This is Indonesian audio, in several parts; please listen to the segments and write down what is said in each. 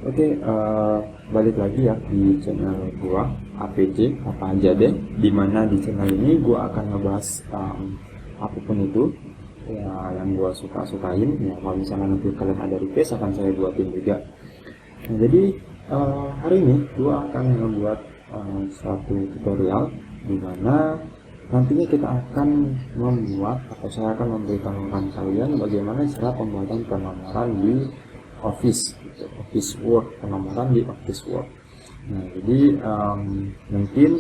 Oke, balik lagi ya di channel gua APJ apa aja deh. Dimana di channel ini gua akan ngebahas apapun itu ya yang gua sukain. Ya kalau misalnya nanti kalian ada request akan saya buatin juga. Nah, jadi hari ini gua akan ngebuat suatu tutorial dimana nantinya kita akan membuat atau saya akan memberitahukan kalian bagaimana cara pembuatan penomoran di Office gitu. Office Word, penomoran di Office Word. Nah, jadi mungkin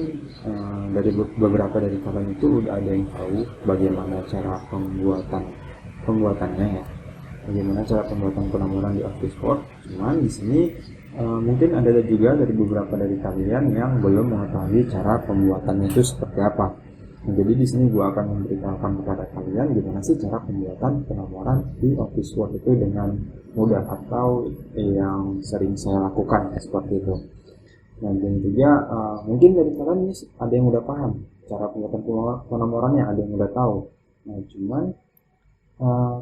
dari beberapa dari kalian itu udah ada yang tahu bagaimana cara pembuatannya ya. Bagaimana cara pembuatan penomoran di Office Word. Cuman di sini mungkin ada juga dari beberapa dari kalian yang belum mengetahui cara pembuatannya itu seperti apa. Nah, jadi di sini gua akan memberitahukan kepada kalian gimana sih cara pembuatan penomoran di Office Word itu dengan mudah atau yang sering saya lakukan ya, seperti itu. Nah, dan juga mungkin dari kalian ini ada yang udah paham cara pembuatan penomorannya, ada yang udah tahu. Nah, cuman uh,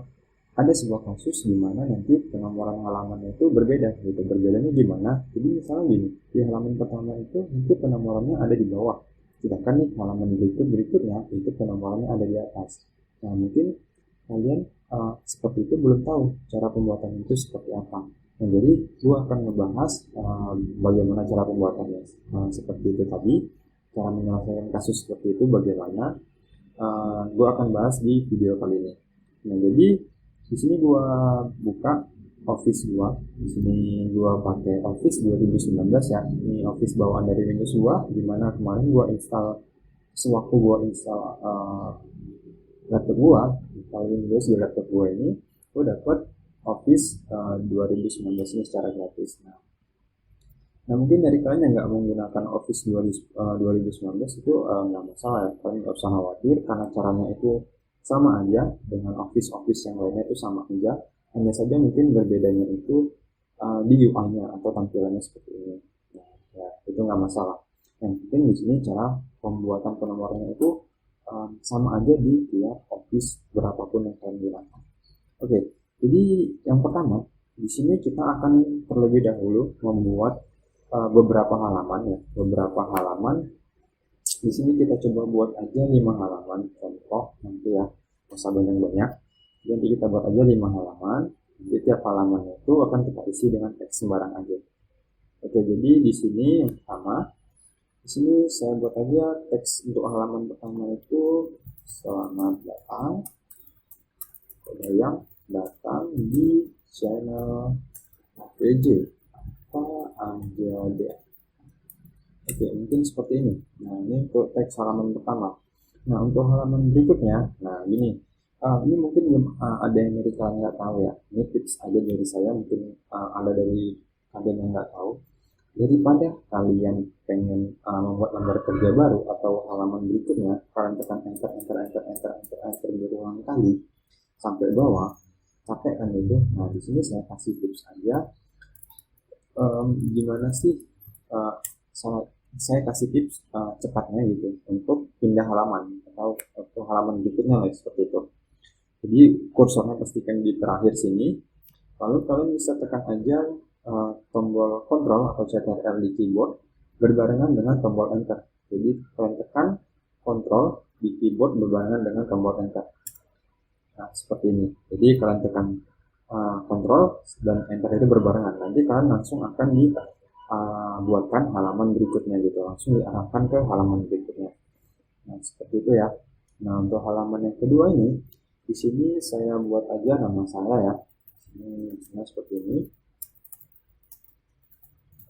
ada sebuah kasus di mana nanti penomoran halamannya itu berbeda gitu. Berbedanya gimana? Jadi misalnya gini, di halaman pertama itu nanti penomorannya ada di bawah. Sedangkan nih halaman berikutnya itu penomorannya ada di atas. Nah, mungkin kalian seperti itu belum tahu cara pembuatan itu seperti apa. Nah, jadi gua akan ngebahas bagaimana cara pembuatannya seperti itu tadi, cara menyelesaikan kasus seperti itu bagaimana. Gua akan bahas di video kali ini. Nah, jadi di sini gua buka Office gua. Di sini gua pakai Office 2019 ya. Ini Office bawaan dari Windows gua, dimana kemarin gua install sewaktu gua install laptop gua, install Windows di laptop gua ini, gua dapat Office 2019 ini secara gratis. Nah, mungkin dari kalian yang nggak menggunakan Office 2019 itu nggak masalah ya, kalian nggak usah khawatir karena caranya itu sama aja dengan Office yang lainnya itu sama aja, hanya saja mungkin berbedanya itu di UI-nya atau tampilannya seperti ini. Nah, ya, itu nggak masalah. Yang penting di sini cara pembuatan penomorannya itu sama aja di tiap Office berapapun yang kalian gunakan. Oke, jadi yang pertama di sini kita akan terlebih dahulu membuat beberapa halaman ya, beberapa halaman. Di sini kita coba buat aja 5 halaman contoh nanti ya, usah banyak-banyak. Nanti kita buat aja 5 halaman. Jadi tiap halamannya itu akan kita isi dengan teks sembarang aja. Oke, jadi di sini yang pertama, di sini saya buat aja teks untuk halaman pertama itu selamat datang pada yang datang di channel APJ. Aja deh. Oke, mungkin seperti ini. Nah, ini untuk teks halaman pertama. Nah, untuk halaman berikutnya, nah ini mungkin ada yang dari kalian nggak tahu ya. Ini tips aja dari saya, mungkin ada dari kalian yang nggak tahu. Daripada kalian pengen membuat lembar kerja baru atau halaman berikutnya, kalian tekan enter berulang kali sampai bawah, capek kan itu. Nah, di sini saya kasih tips aja. Gimana sih saya kasih tips cepatnya gitu untuk pindah halaman atau halaman berikutnya lah seperti itu. Jadi kursornya pastikan di terakhir sini, lalu kalian bisa tekan aja tombol Ctrl atau Ctrl di keyboard berbarengan dengan tombol enter. Jadi kalian tekan Ctrl di keyboard berbarengan dengan tombol enter. Nah, seperti ini. Jadi kalian tekan Ctrl dan enter itu berbarengan. Nanti kalian langsung akan dibuatkan halaman berikutnya gitu, langsung diarahkan ke halaman berikutnya. Nah, seperti itu ya. Nah, untuk halaman yang kedua ini, di sini saya buat aja nama saya ya. Ini seperti ini.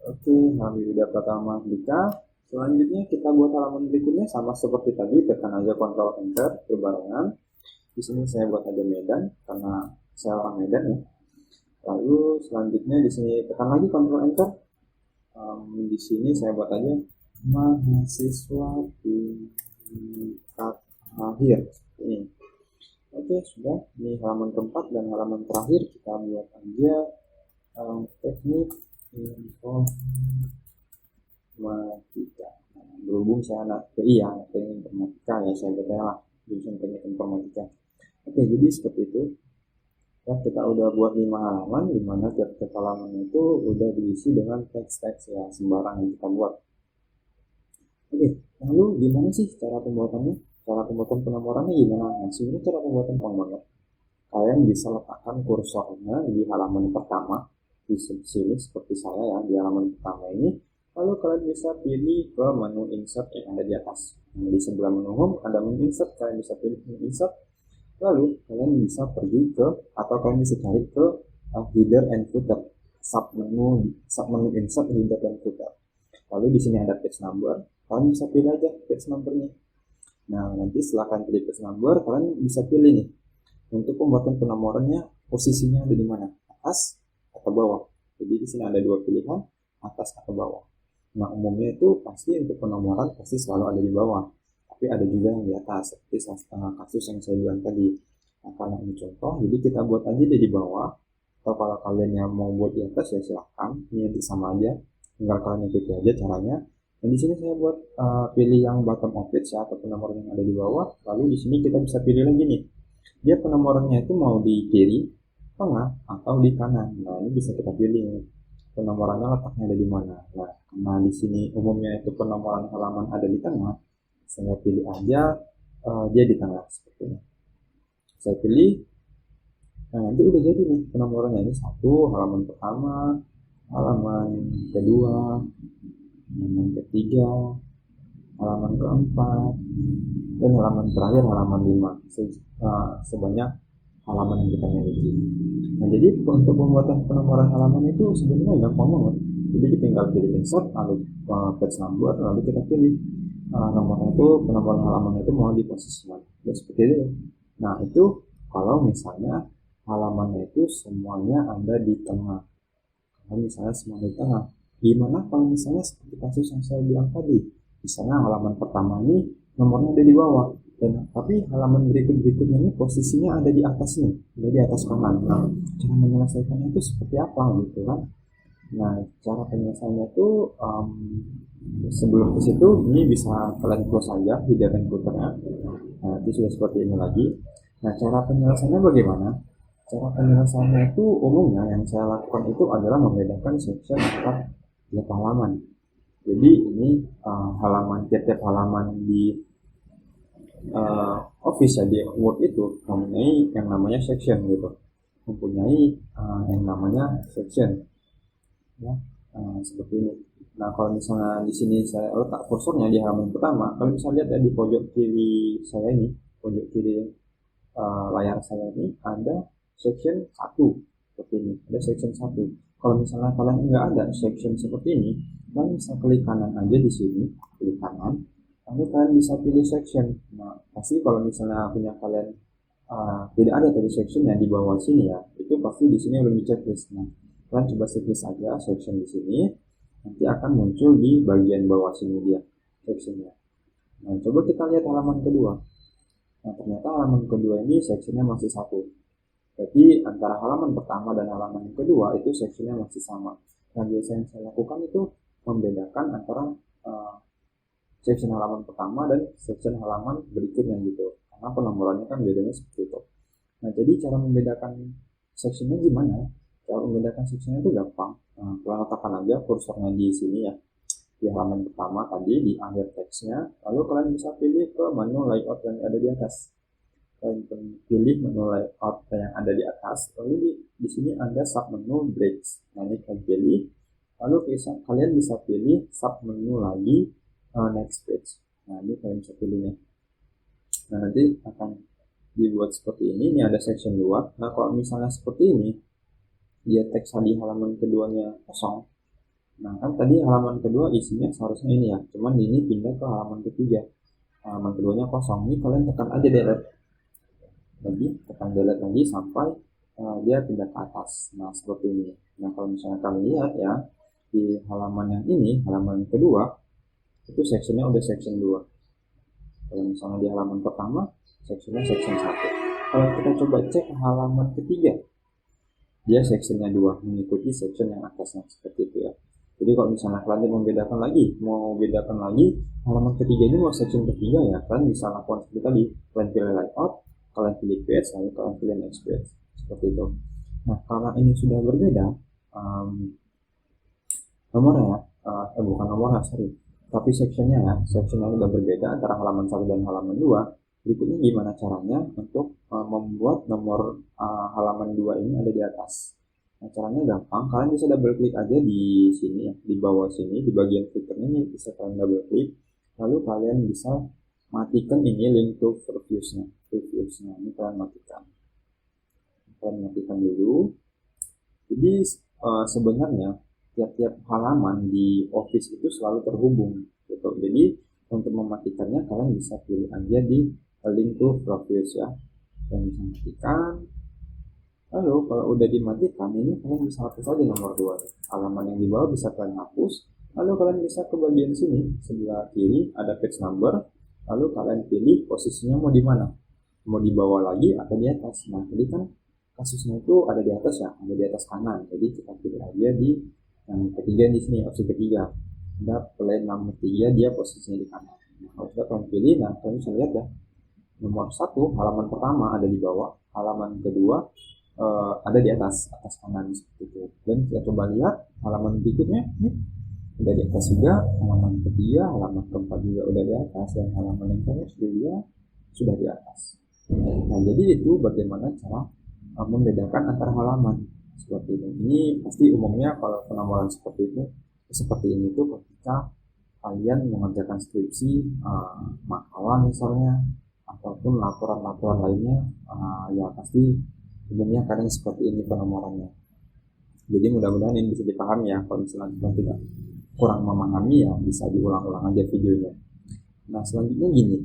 Oke, Nabi Widya Pratama Dika. Selanjutnya kita buat halaman berikutnya sama seperti tadi, tekan aja Ctrl enter berbarengan. Di sini saya buat aja Medan karena saya orang Medan ya. Lalu selanjutnya di sini tekan lagi Ctrl enter. Di sini saya buat aja mahasiswa tingkat akhir ini. Oke, sudah. Ini halaman keempat dan halaman terakhir kita buat aja teknik informatika. Nah, berhubung saya anak TI ya, teknik informatika ya, saya bertanya lah jurusan teknik informatika. Oke, jadi seperti itu. Ya, kita udah buat 5 halaman, di mana tiap-tiap halaman itu udah diisi dengan teks-teks ya sembarang yang kita buat. Oke, lalu gimana sih cara pembuatannya? Cara pembuatan penomorannya gimana? Nah, sebenarnya cara pembuatan gampang banget. Kalian bisa letakkan kursornya di halaman pertama di sini seperti saya ya di halaman pertama ini. Lalu kalian bisa pilih ke menu insert yang ada di atas. Nah, di sebelah menu home ada menu insert, kalian bisa pilih menu insert. Lalu kalian bisa pergi ke atau kalian bisa cari ke header and footer, sub menu insert header dan footer. Lalu di sini ada page number, kalian bisa pilih aja page numbernya. Nah, nanti setelah kalian pilih page number, kalian bisa pilih nih untuk pembuatan penomorannya posisinya ada di mana, atas atau bawah. Jadi di sini ada dua pilihan, atas atau bawah. Nah, umumnya itu pasti untuk penomoran pasti selalu ada di bawah, tapi ada juga yang di atas seperti kasus yang saya bilang tadi. Nah, karena ini contoh, jadi kita buat aja di bawah, atau kalau kalian yang mau buat di atas ya silahkan, ini nanti sama aja, tinggal kalian ikuti aja caranya. Dan di sini saya buat pilih yang bottom of page ya, atau penomoran yang ada di bawah. Lalu di sini kita bisa pilih lagi nih, dia penomorannya itu mau di kiri, tengah, atau di kanan. Nah, ini bisa kita pilih penomorannya letaknya ada di mana. Nah, karena di sini umumnya itu penomoran halaman ada di tengah, saya pilih aja dia di tengah seperti ini. Saya pilih, nah nanti udah jadi nih penomorannya. Ini satu, halaman pertama, halaman kedua, halaman ketiga, halaman keempat, dan halaman terakhir halaman 5, sebanyak halaman yang kita miliki. Nah, jadi untuk pembuatan penomoran halaman itu sebenarnya gampang banget. Jadi kita tinggal pilih insert, lalu page number, lalu kita pilih nomornya itu, penomoran halaman itu mau di posisi mana. Ya, seperti itu. Nah, itu kalau misalnya halamannya itu semuanya ada di tengah. Kalau misalnya semua di tengah, gimana kalau misalnya seperti kasus yang saya bilang tadi, misalnya halaman pertama ini nomornya ada di bawah, dan tapi halaman berikutnya ini posisinya ada di atas nih, ada di atas kanan. Nah, cara menyelesaikannya itu seperti apa gitu kan? Nah, cara penyelesaiannya itu sebelum ke situ ini bisa kalian close saja header dan footernya. Nah, itu sudah seperti ini lagi. Nah, cara penyelesaiannya bagaimana? Cara penyelesaiannya itu umumnya yang saya lakukan itu adalah membedakan section antar tiap halaman. Jadi ini tiap-tiap halaman di Office ya, di Word itu mempunyai yang namanya section gitu, mempunyai yang namanya section ya, seperti ini. Nah, kalau misalnya di sini saya letak kursornya di halaman pertama, kalian bisa lihat ya di pojok kiri saya ini, pojok kiri layar saya ini ada section 1 seperti ini, ada section 1. Kalau misalnya kalian nggak ada section seperti ini, kalian bisa klik kanan aja di sini, klik kanan, lalu kalian bisa pilih section. Nah, pasti kalau misalnya punya kalian tidak ada tadi sectionnya di bawah sini ya, itu pasti di sini belum di checklist. Nah, kalian coba checklist aja section di sini, nanti akan muncul di bagian bawah sini dia sectionnya. Nah, coba kita lihat halaman kedua. Nah, ternyata halaman kedua ini sectionnya masih satu. Jadi antara halaman pertama dan halaman kedua itu sectionnya masih sama. Nah, biasanya yang saya lakukan itu membedakan antara section halaman pertama dan section halaman berikutnya gitu. Karena penomorannya kan bedanya seperti itu. Nah, jadi cara membedakan sectionnya gimana? Cara membedakan sectionnya itu gampang. Nah, kalian letakkan aja kursornya di sini ya, di halaman pertama tadi di akhir teksnya. Lalu kalian bisa pilih ke menu layout yang ada di atas. Kalian pilih menu layout yang ada di atas. Lalu di sini ada sub menu breaks. Nah, ini kalian pilih. Lalu kalian bisa pilih sub menu lagi next page. Nah, ini kalian bisa pilihnya. Nah, nanti akan dibuat seperti ini. Ini ada section 2. Nah, kalau misalnya seperti ini, dia teks di halaman keduanya kosong. Nah, kan tadi halaman kedua isinya seharusnya ini ya, cuman ini pindah ke halaman ketiga. Halaman keduanya kosong. Ini kalian tekan aja delete lagi, tekan delete lagi sampai dia pindah ke atas. Nah, seperti ini. Nah, kalau misalnya kalian lihat ya, di halaman yang ini, halaman kedua, itu sectionnya udah section 2. Kalau misalnya di halaman pertama, sectionnya section 1. Kalau kita coba cek halaman ketiga, dia sectionnya 2, mengikuti section yang atasnya seperti itu ya. Jadi kalau misalnya kalian mau bedakan lagi halaman ketiga ini mau section ketiga ya, kalian bisa lakukan seperti tadi. Kalian pilih layout, kalian pilih page, lalu kalian pilih next page seperti itu. Nah, karena ini sudah berbeda nomornya, bukan nomornya, sorry, tapi sectionnya ya, sectionnya sudah berbeda antara halaman 1 dan halaman 2. Berikutnya gimana caranya untuk membuat nomor halaman 2 ini ada di atas. Nah, caranya gampang, kalian bisa double klik aja di sini ya, di bawah sini, di bagian filternya ini bisa kalian double klik, lalu kalian bisa matikan ini link to previewsnya, ini kalian matikan dulu. Jadi sebenarnya tiap-tiap halaman di Office itu selalu terhubung gitu. Jadi untuk mematikannya kalian bisa pilih aja di link to previous ya, kalian bisa matikan. Lalu kalau udah dimatikan ini kalian bisa hapus aja nomor 2 halaman yang di bawah bisa kalian hapus. Lalu kalian bisa ke bagian sini sebelah kiri ada page number, lalu kalian pilih posisinya mau di mana, mau di bawah lagi atau di atas. Nah, jadi kan kasusnya itu ada di atas ya, ada di atas kanan. Jadi kita pilih aja di yang ketiga di sini, opsi ketiga. Ada plan nomor 3, dia posisinya di kanan. Nah, kalau sudah kalian pilih, nah kalian bisa lihat ya, nomor 1 halaman pertama ada di bawah, halaman kedua ada di atas kanan seperti itu. Dan kita coba lihat halaman berikutnya, nih udah di atas juga, halaman ketiga, halaman keempat juga udah di atas, dan halaman yang terakhir juga sudah di atas. Nah, jadi itu bagaimana cara membedakan antara halaman seperti ini. Ini pasti umumnya kalau penomoran seperti ini tuh ketika kalian mengerjakan skripsi, makalah misalnya, ataupun laporan-laporan lainnya, ya pasti umumnya kadang seperti ini penomorannya. Jadi mudah-mudahan ini bisa dipahami ya. Kalau misalnya tidak kurang memahami ya bisa diulang-ulang aja videonya. Nah, selanjutnya gini,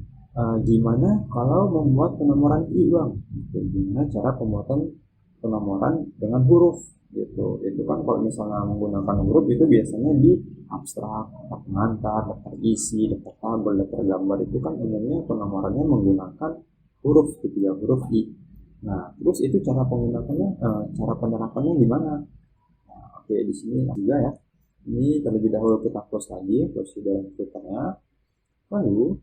gimana kalau membuat penomoran I, Bang? Gimana cara pembuatan penomoran dengan huruf gitu. Itu kan kalau misalnya menggunakan huruf itu biasanya di abstrak, daftar pengantar, daftar isi, daftar tabel, daftar gambar, itu kan umumnya penomorannya menggunakan huruf gitu ya, huruf I. Nah, terus itu cara penggunakannya, cara penerapannya gimana? Nah, oke, di sini juga ya. Ini terlebih dahulu kita close lagi, close di dalam filternya. Lalu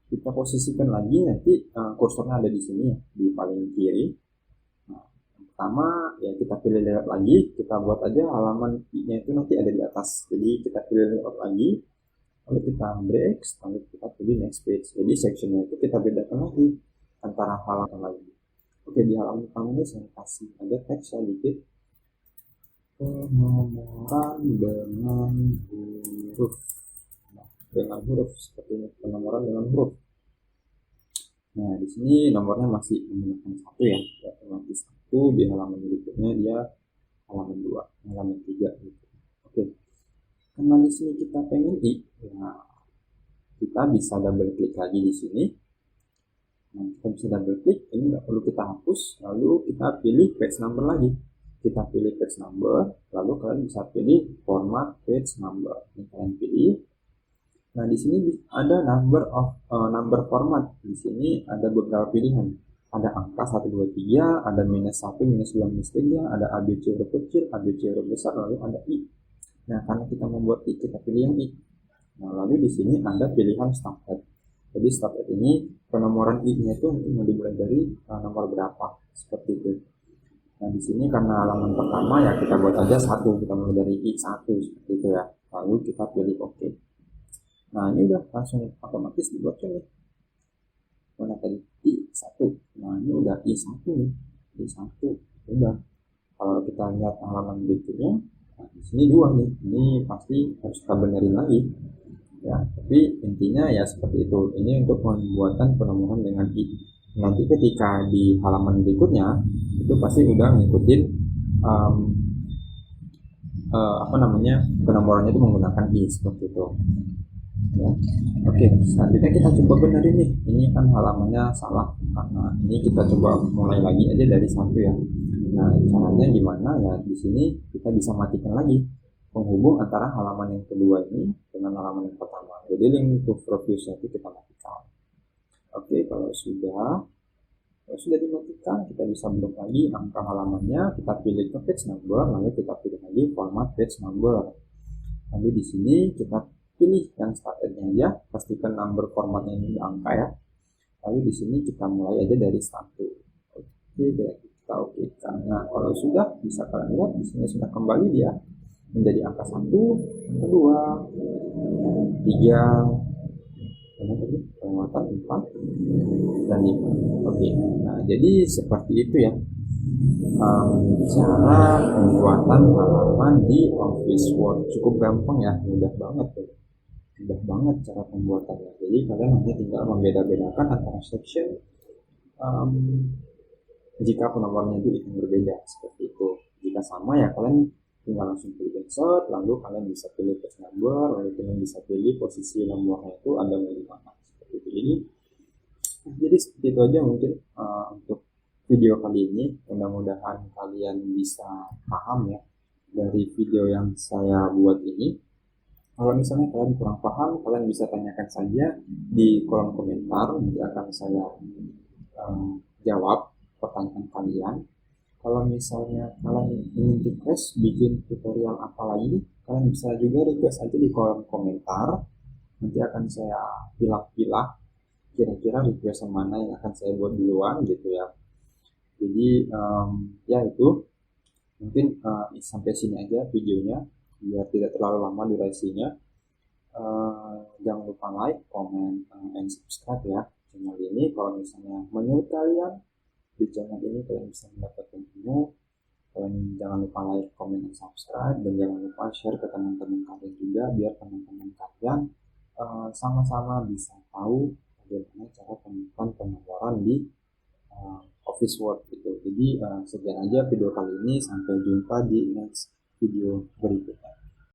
kita posisikan lagi, nanti kursornya ada di sini ya, di paling kiri. Nah, yang pertama ya kita pilih layout lagi, kita buat aja halaman I-nya itu nanti ada di atas. Jadi kita pilih layout lagi, lalu kita break, lalu kita pilih next page. Jadi sectionnya itu kita bedakan lagi antara halaman lagi. Oke, di halaman pertama ini saya kasih ada teks ya dikit, penomoran dengan huruf. Nah, dengan huruf seperti ini, penomoran dengan huruf. Nah, di sini nomornya masih menggunakan 1 ya, masih 1. Di halaman berikutnya dia halaman 2, halaman 3 gitu. Oke. Karena di sini kita pengen I, ya kita bisa double klik lagi di sini. Nah, kita bisa double klik, ini nggak perlu kita hapus, lalu kita pilih page number lagi. Kita pilih page number, lalu kalian bisa pilih format page number. Ini kalian pilih. Nah, di sini ada number format. Di sini ada beberapa pilihan. Ada angka 1, 2, 3, ada -1, -2, -3, ada ABC huruf kecil, ABC huruf besar, lalu ada I. Nah, karena kita membuat I, kita pilih yang I. Nah, lalu di sini ada pilihan start head. Jadi start head ini penomoran I-nya itu mau dimulai dari nomor berapa, seperti itu. Nah, di sini karena halaman pertama ya kita buat aja 1, kita mulai dari I1 seperti itu ya. Lalu kita pilih OK. Nah, ini udah langsung otomatis dibuatkan nih. Mana tadi I1. Nah, ini udah I1 nih. I1 udah. Kalau kita lihat halaman berikutnya, nah, di sini 2 nih. Ini pasti harus kita benerin lagi. Ya, tapi intinya ya seperti itu. Ini untuk pembuatan penomoran dengan I. Nanti ketika di halaman berikutnya itu pasti udah ngikutin penomorannya itu menggunakan I seperti itu. Ya. Oke, selanjutnya kita coba benerin nih. Ini kan halamannya salah karena ini kita coba mulai lagi aja dari 1 ya. Nah, caranya gimana ya? Di sini kita bisa matikan lagi penghubung antara halaman yang kedua ini dengan halaman yang pertama. Jadi link to previous itu kita matikan. Oke, kalau sudah dimatikan, kita bisa blok lagi angka halamannya, kita pilih ke page number, lalu kita pilih lagi format page number. Lalu di sini kita pilih yang startnya aja, pastikan number formatnya ini angka ya. Lalu di sini kita mulai aja dari 1. Oke, kita kita oke kan. Nah, kalau sudah bisa kalian lihat di sini sudah kembali dia menjadi angka 1, 2, 3, penguatan 4 dan 5. Oke. Nah, jadi seperti itu ya. Cara pembuatan halaman di Office Word cukup gampang ya, mudah banget tuh. Mudah banget cara pembuatannya. Jadi kalian hanya tinggal membeda-bedakan antara section jika penomornya itu akan berbeda seperti itu. Jika sama ya kalian tinggal langsung pilih insert, lalu kalian bisa pilih page number, lalu kalian bisa pilih posisi nomornya itu ada di mana seperti itu. Jadi seperti itu aja mungkin untuk video kali ini. Mudah-mudahan kalian bisa paham ya dari video yang saya buat ini. Kalau misalnya kalian kurang paham, kalian bisa tanyakan saja di kolom komentar, nanti akan saya jawab pertanyaan kalian. Kalau misalnya kalian ingin request bikin tutorial apa lagi, kalian bisa juga request aja di kolom komentar. Nanti akan saya pilah-pilah kira-kira request yang mana yang akan saya buat duluan gitu ya. Jadi ya itu mungkin sampai sini aja videonya biar tidak terlalu lama durasinya. Jangan lupa like, comment, and subscribe ya channel ini. Kalau misalnya menurut kalian di channel ini kalian bisa mendapatkan ilmu, kalian jangan lupa like, comment, dan subscribe, dan jangan lupa share ke teman-teman kalian juga biar teman-teman kalian sama-sama bisa tahu bagaimana cara pembuatan penomoran di Office Word gitu. Jadi sekian aja video kali ini, sampai jumpa di next video berikutnya.